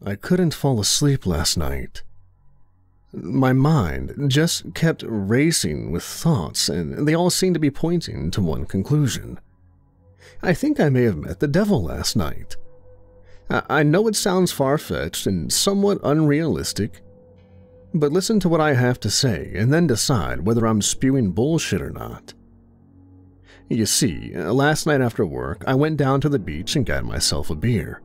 I couldn't fall asleep last night. My mind just kept racing with thoughts, and they all seemed to be pointing to one conclusion. I think I may have met the devil last night. I know it sounds far-fetched and somewhat unrealistic, but listen to what I have to say and then decide whether I'm spewing bullshit or not. You see, last night after work, I went down to the beach and got myself a beer.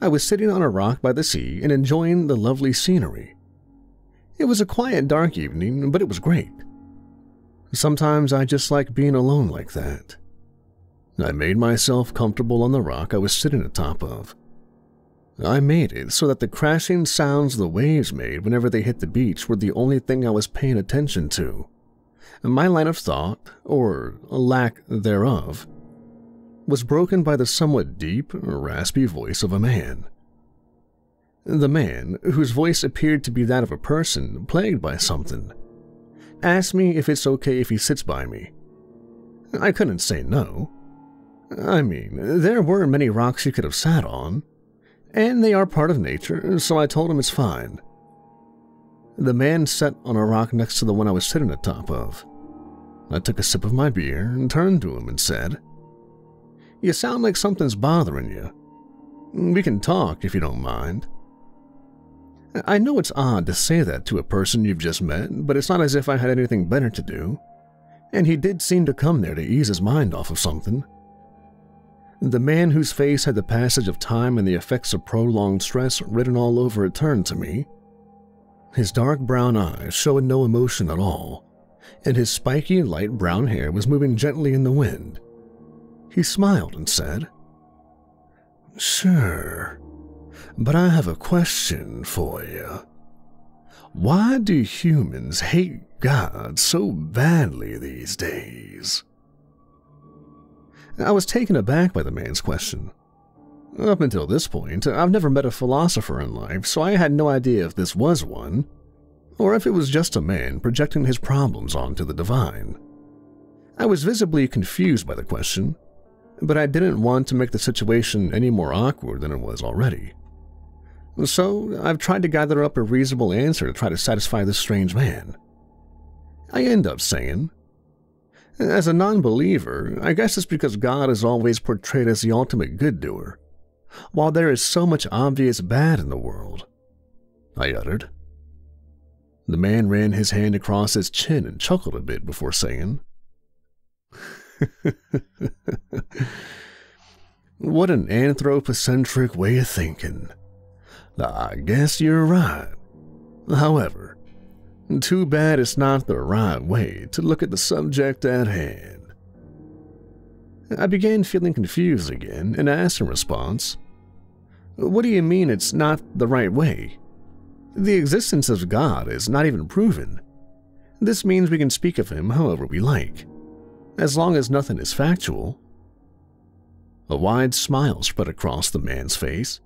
I was sitting on a rock by the sea and enjoying the lovely scenery. It was a quiet, dark evening, but it was great. Sometimes I just like being alone like that. I made myself comfortable on the rock I was sitting atop of. I made it so that the crashing sounds the waves made whenever they hit the beach were the only thing I was paying attention to. My line of thought, or lack thereof, was broken by the somewhat deep, raspy voice of a man. The man, whose voice appeared to be that of a person plagued by something, asked me if it's okay if he sits by me. I couldn't say no. I mean, there were many rocks he could have sat on, and they are part of nature, so I told him it's fine. The man sat on a rock next to the one I was sitting atop of. I took a sip of my beer and turned to him and said, "You sound like something's bothering you. We can talk if you don't mind." I know it's odd to say that to a person you've just met, but it's not as if I had anything better to do, and he did seem to come there to ease his mind off of something. The man whose face had the passage of time and the effects of prolonged stress written all over it turned to me. His dark brown eyes showed no emotion at all, and his spiky light brown hair was moving gently in the wind. He smiled and said, "Sure, but I have a question for you. Why do humans hate God so badly these days?" I was taken aback by the man's question. Up until this point, I've never met a philosopher in life, so I had no idea if this was one, or if it was just a man projecting his problems onto the divine. I was visibly confused by the question, but I didn't want to make the situation any more awkward than it was already. So I've tried to gather up a reasonable answer to try to satisfy this strange man. I end up saying, "As a non-believer, I guess it's because God is always portrayed as the ultimate good doer, while there is so much obvious bad in the world," I uttered. The man ran his hand across his chin and chuckled a bit before saying, "What an anthropocentric way of thinking. I guess you're right. However, too bad it's not the right way to look at the subject at hand." I began feeling confused again and asked in response, "What do you mean it's not the right way? The existence of God is not even proven. This means we can speak of him however we like, as long as nothing is factual." A wide smile spread across the man's face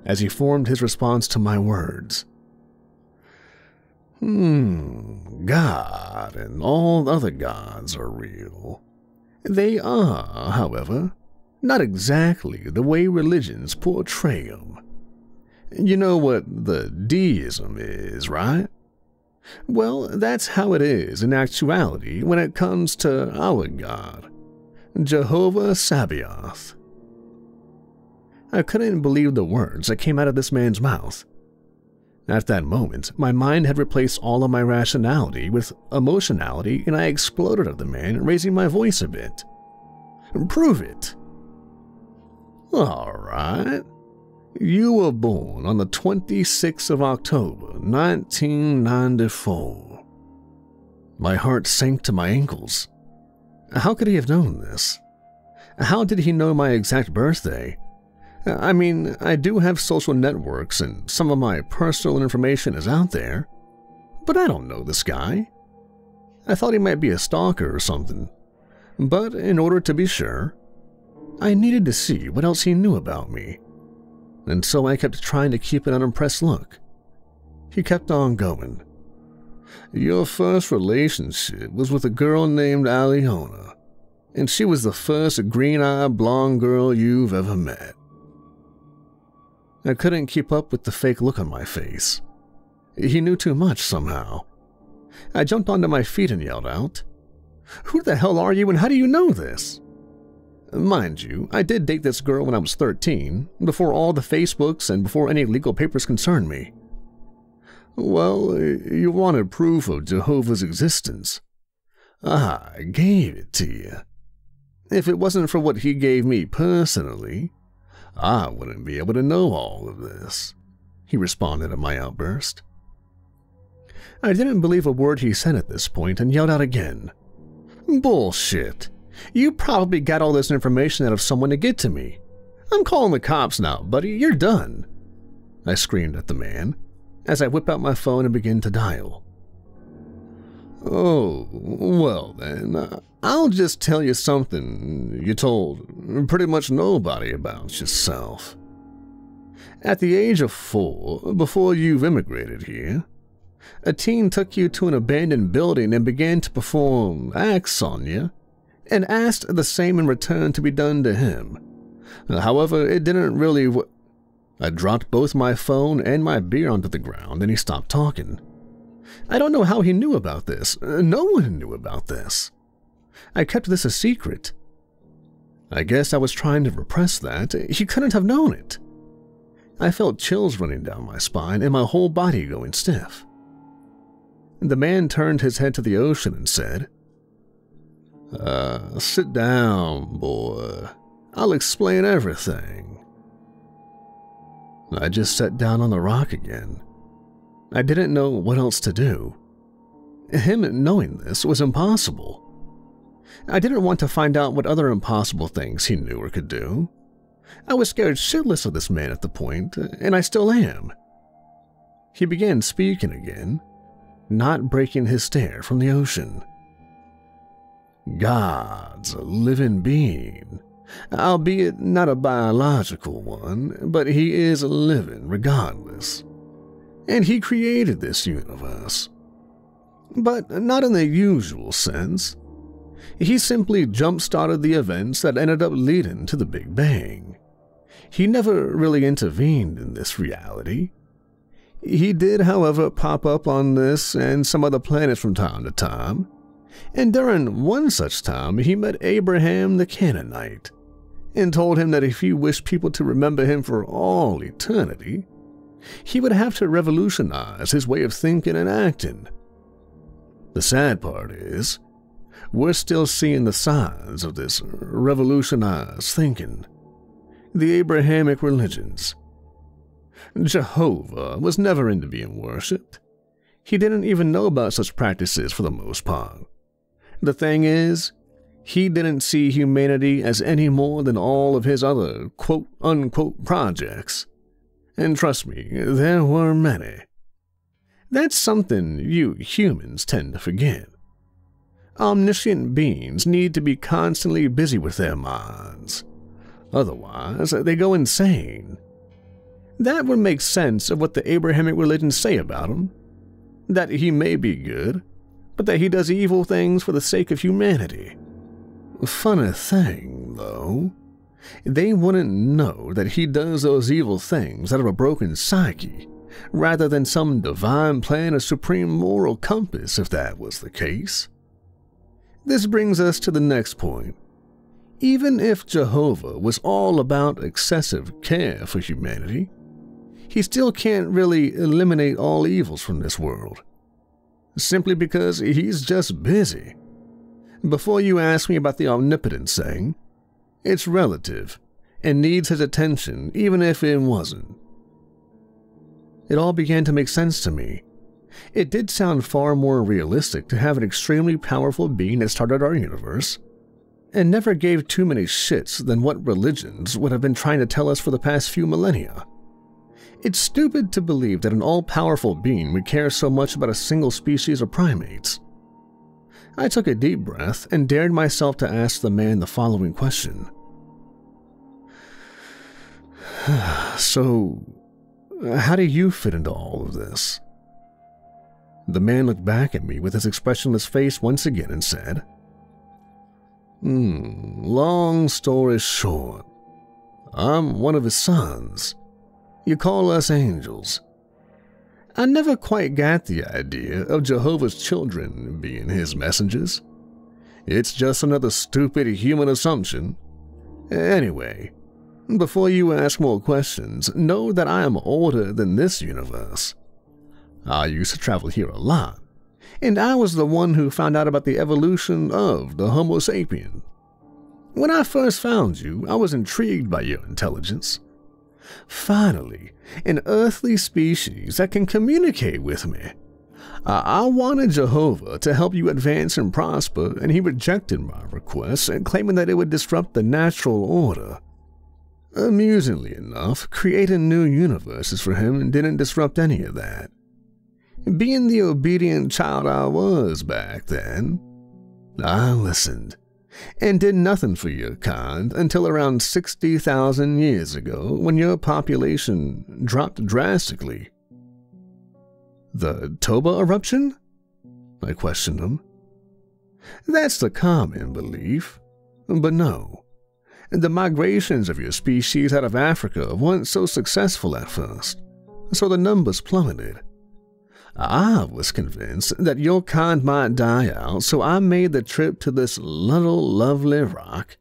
as he formed his response to my words. God and all other gods are real. They are, however, not exactly the way religions portray them. You know what the deism is, right? Well, that's how it is in actuality when it comes to our God, Jehovah Sabaoth. I couldn't believe the words that came out of this man's mouth. At that moment, my mind had replaced all of my rationality with emotionality, and I exploded at the man, raising my voice a bit. "Prove it." "All right. You were born on the 26th of October, 1994. My heart sank to my ankles. How could he have known this? How did he know my exact birthday? I mean, I do have social networks and some of my personal information is out there, but I don't know this guy. I thought he might be a stalker or something, but in order to be sure, I needed to see what else he knew about me, and so I kept trying to keep an unimpressed look. He kept on going. "Your first relationship was with a girl named Aliona, and she was the first green-eyed blonde girl you've ever met." I couldn't keep up with the fake look on my face. He knew too much somehow. I jumped onto my feet and yelled out, "Who the hell are you and how do you know this?" Mind you, I did date this girl when I was 13, before all the Facebooks and before any legal papers concerned me. "Well, you wanted proof of Jehovah's existence. I gave it to you. If it wasn't for what he gave me personally, I wouldn't be able to know all of this," he responded at my outburst. I didn't believe a word he said at this point and yelled out again, "Bullshit. You probably got all this information out of someone to get to me. I'm calling the cops now, buddy. You're done," I screamed at the man as I whip out my phone and begin to dial. "Oh, well then, I'll just tell you something you told pretty much nobody about yourself. At the age of 4, before you've immigrated here, a teen took you to an abandoned building and began to perform acts on you, and asked the same in return to be done to him. However, it didn't really I dropped both my phone and my beer onto the ground, and he stopped talking. I don't know how he knew about this. No one knew about this. I kept this a secret. I guess I was trying to repress that. He couldn't have known it. I felt chills running down my spine and my whole body going stiff. The man turned his head to the ocean and said, "Sit down, boy. I'll explain everything." I just sat down on the rock again. I didn't know what else to do. Him knowing this was impossible. I didn't want to find out what other impossible things he knew or could do. I was scared shitless of this man at the point, and I still am. He began speaking again, not breaking his stare from the ocean. "God's a living being, albeit not a biological one, but he is living regardless. And he created this universe. But not in the usual sense. He simply jump-started the events that ended up leading to the Big Bang. He never really intervened in this reality. He did, however, pop up on this and some other planets from time to time, and during one such time he met Abraham the Canaanite, and told him that if he wished people to remember him for all eternity, he would have to revolutionize his way of thinking and acting. The sad part is, we're still seeing the signs of this revolutionized thinking. The Abrahamic religions. Jehovah was never into being worshipped. He didn't even know about such practices for the most part. The thing is, he didn't see humanity as any more than all of his other quote-unquote projects. And trust me, there were many. That's something you humans tend to forget. Omniscient beings need to be constantly busy with their minds. Otherwise, they go insane. That would make sense of what the Abrahamic religions say about him. That he may be good, but that he does evil things for the sake of humanity. Funny thing, though, they wouldn't know that he does those evil things out of a broken psyche, rather than some divine plan or supreme moral compass if that was the case. This brings us to the next point. Even if Jehovah was all about excessive care for humanity, he still can't really eliminate all evils from this world. Simply because he's just busy. Before you ask me about the omnipotence thing, it's relative and needs his attention even if it wasn't. It all began to make sense to me. It did sound far more realistic to have an extremely powerful being that started our universe and never gave too many shits than what religions would have been trying to tell us for the past few millennia. It's stupid to believe that an all-powerful being would care so much about a single species of primates. I took a deep breath and dared myself to ask the man the following question. So, how do you fit into all of this? The man looked back at me with his expressionless face once again and said, Long story short, I'm one of his sons. You call us angels. I never quite got the idea of Jehovah's children being his messengers. It's just another stupid human assumption. Anyway, before you ask more questions, know that I am older than this universe. I used to travel here a lot, and I was the one who found out about the evolution of the Homo sapien. When I first found you, I was intrigued by your intelligence. Finally, an earthly species that can communicate with me. I wanted Jehovah to help you advance and prosper, and he rejected my request, claiming that it would disrupt the natural order. Amusingly enough, creating new universes for him didn't disrupt any of that. Being the obedient child I was back then, I listened and did nothing for your kind until around 60,000 years ago, when your population dropped drastically. The Toba eruption? I questioned him. That's the common belief, but no. The migrations of your species out of Africa weren't so successful at first, so the numbers plummeted. I was convinced that your kind might die out, so I made the trip to this little lovely rock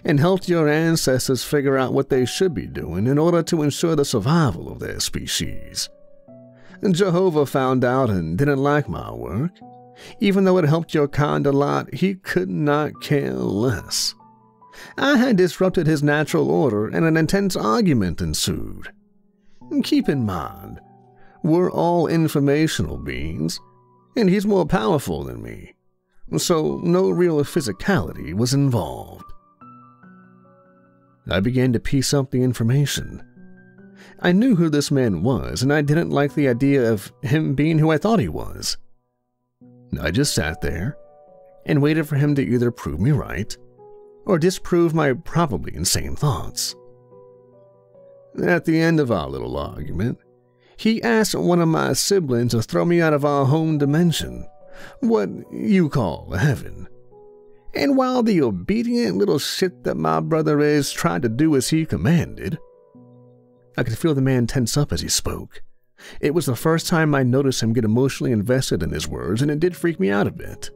and helped your ancestors figure out what they should be doing in order to ensure the survival of their species. Jehovah found out and didn't like my work. Even though it helped your kind a lot, he could not care less. I had disrupted his natural order and an intense argument ensued. Keep in mind, we're all informational beings, and he's more powerful than me, so no real physicality was involved. I began to piece up the information. I knew who this man was, and I didn't like the idea of him being who I thought he was. I just sat there and waited for him to either prove me right or disprove my probably insane thoughts. At the end of our little argument, he asked one of my siblings to throw me out of our home dimension, what you call heaven. And while the obedient little shit that my brother is tried to do as he commanded, I could feel the man tense up as he spoke. It was the first time I noticed him get emotionally invested in his words, and it did freak me out a bit.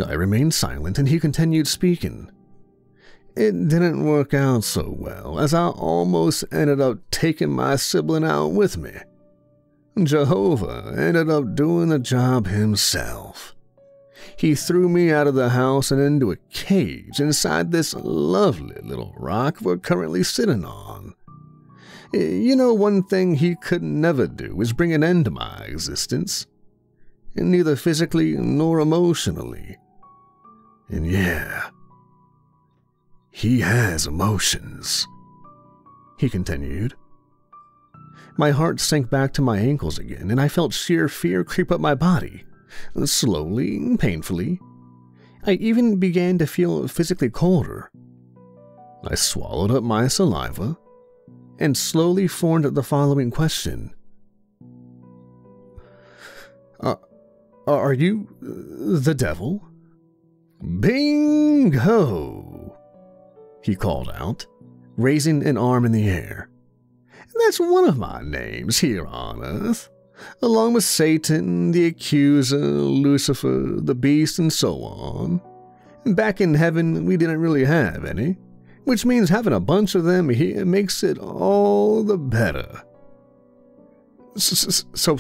I remained silent, and he continued speaking. It didn't work out so well, as I almost ended up taking my sibling out with me. Jehovah ended up doing the job himself. He threw me out of the house and into a cage inside this lovely little rock we're currently sitting on. You know, one thing he could never do is bring an end to my existence, neither physically nor emotionally. And yeah, he has emotions, he continued. My heart sank back to my ankles again, and I felt sheer fear creep up my body, slowly and painfully. I even began to feel physically colder. I swallowed up my saliva and slowly formed the following question. Are you the devil? Bingo! He called out, raising an arm in the air. That's one of my names here on Earth, along with Satan, the Accuser, Lucifer, the Beast, and so on. Back in heaven, we didn't really have any, which means having a bunch of them here makes it all the better. So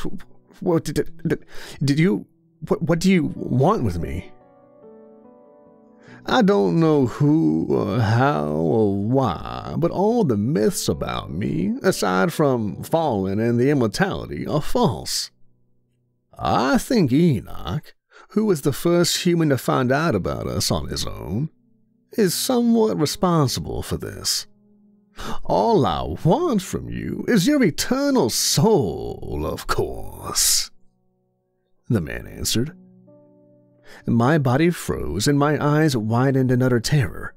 what did you... What do you want with me? I don't know who or how or why, but all the myths about me, aside from fallen and the immortality, are false. I think Enoch, who was the first human to find out about us on his own, is somewhat responsible for this. All I want from you is your eternal soul, of course, the man answered. My body froze and my eyes widened in utter terror.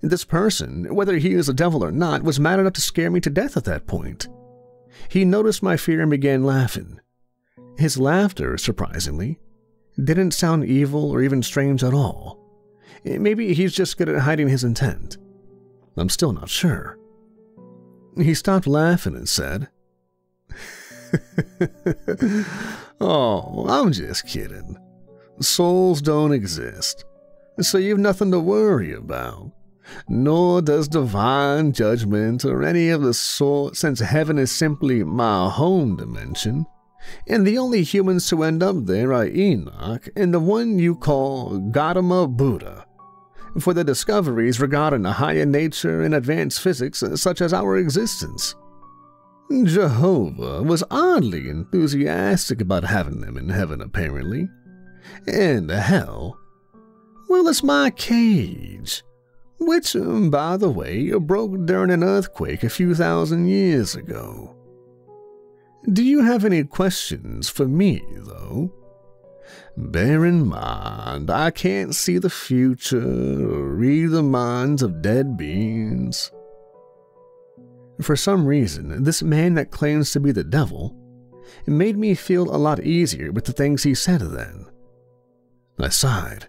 This person, whether he is a devil or not, was mad enough to scare me to death at that point. He noticed my fear and began laughing. His laughter, surprisingly, didn't sound evil or even strange at all. Maybe he's just good at hiding his intent. I'm still not sure. He stopped laughing and said, "Oh, I'm just kidding. Souls don't exist, so you've nothing to worry about. Nor does divine judgment or any of the sort, since heaven is simply my home dimension, and the only humans who end up there are Enoch and the one you call Gautama Buddha, for the discoveries regarding a higher nature and advanced physics such as our existence." Jehovah was oddly enthusiastic about having them in heaven, apparently. And hell, well, it's my cage, which, by the way, broke during an earthquake a few thousand years ago. Do you have any questions for me, though? Bear in mind, I can't see the future or read the minds of dead beings. For some reason, this man that claims to be the devil made me feel a lot easier with the things he said then. I sighed,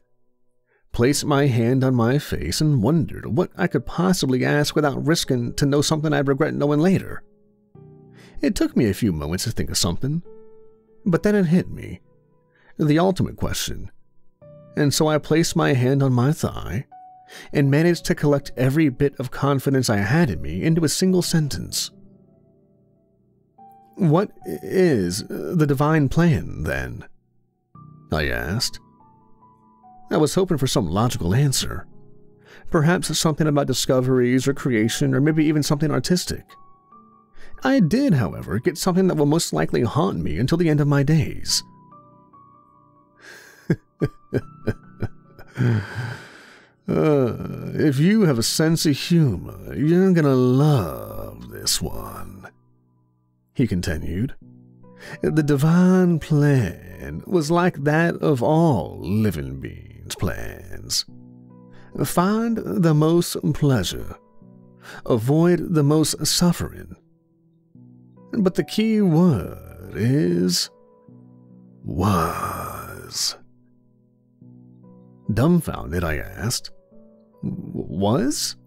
placed my hand on my face, and wondered what I could possibly ask without risking to know something I'd regret knowing later. It took me a few moments to think of something, but then it hit me, the ultimate question, and so I placed my hand on my thigh and managed to collect every bit of confidence I had in me into a single sentence. "What is the divine plan, then?" I asked. I was hoping for some logical answer. Perhaps something about discoveries or creation, or maybe even something artistic. I did, however, get something that will most likely haunt me until the end of my days. If you have a sense of humor, you're gonna love this one," he continued. "The divine plan was like that of all living beings' plans. Find the most pleasure, avoid the most suffering. But the key word is was." Dumbfounded, I asked, "Was?"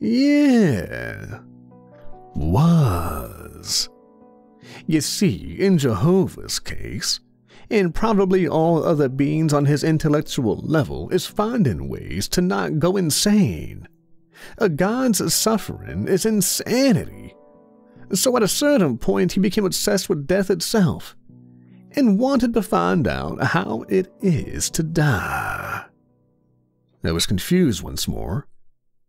"Yeah, was. You see, in Jehovah's case, and probably all other beings on his intellectual level, is finding ways to not go insane. A God's suffering is insanity. So at a certain point, he became obsessed with death itself, and wanted to find out how it is to die." I was confused once more,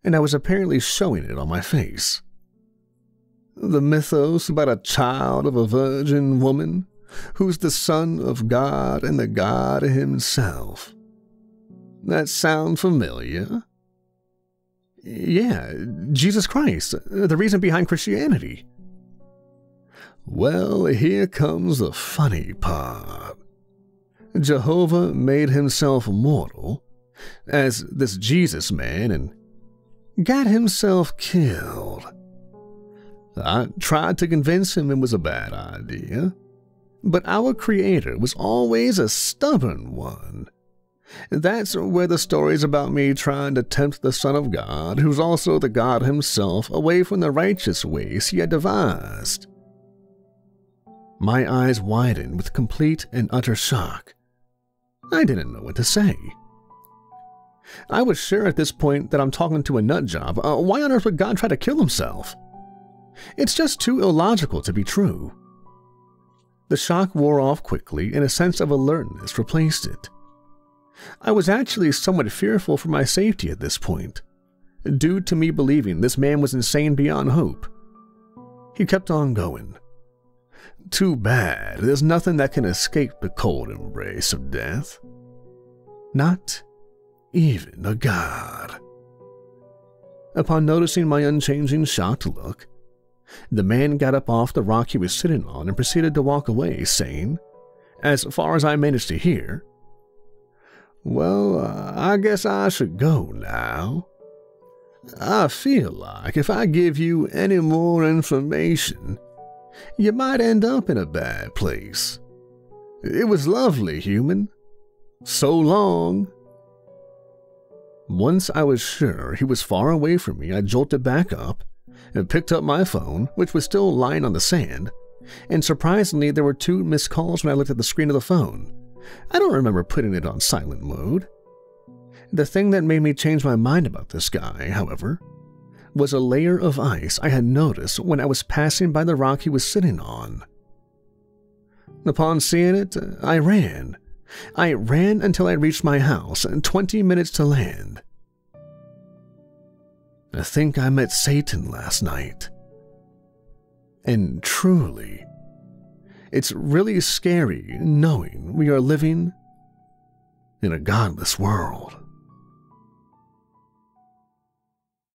and I was apparently showing it on my face. The mythos about a child of a virgin woman who's the son of God and the God himself. That sound familiar? Yeah, Jesus Christ, the reason behind Christianity. Well, here comes the funny part. Jehovah made himself mortal as this Jesus man and got himself killed. I tried to convince him it was a bad idea, but our Creator was always a stubborn one. That's where the stories about me trying to tempt the Son of God, who's also the God himself, away from the righteous ways he had devised. My eyes widened with complete and utter shock. I didn't know what to say. I was sure at this point that I'm talking to a nut job. Why on earth would God try to kill himself? It's just too illogical to be true. The shock wore off quickly, and a sense of alertness replaced it. I was actually somewhat fearful for my safety at this point, due to me believing this man was insane beyond hope. He kept on going. Too bad there's nothing that can escape the cold embrace of death. Not even a god. Upon noticing my unchanging shocked look, the man got up off the rock he was sitting on and proceeded to walk away, saying, as far as I managed to hear, "Well, I guess I should go now. I feel like if I give you any more information, you might end up in a bad place. It was lovely, human. So long." Once I was sure he was far away from me, I jolted back up I picked up my phone, which was still lying on the sand, and surprisingly there were 2 missed calls when I looked at the screen of the phone. I don't remember putting it on silent mode. The thing that made me change my mind about this guy, however, was a layer of ice I had noticed when I was passing by the rock he was sitting on. Upon seeing it, I ran. I ran until I reached my house, 20 minutes to land. I think I met Satan last night. And truly, it's really scary knowing we are living in a godless world.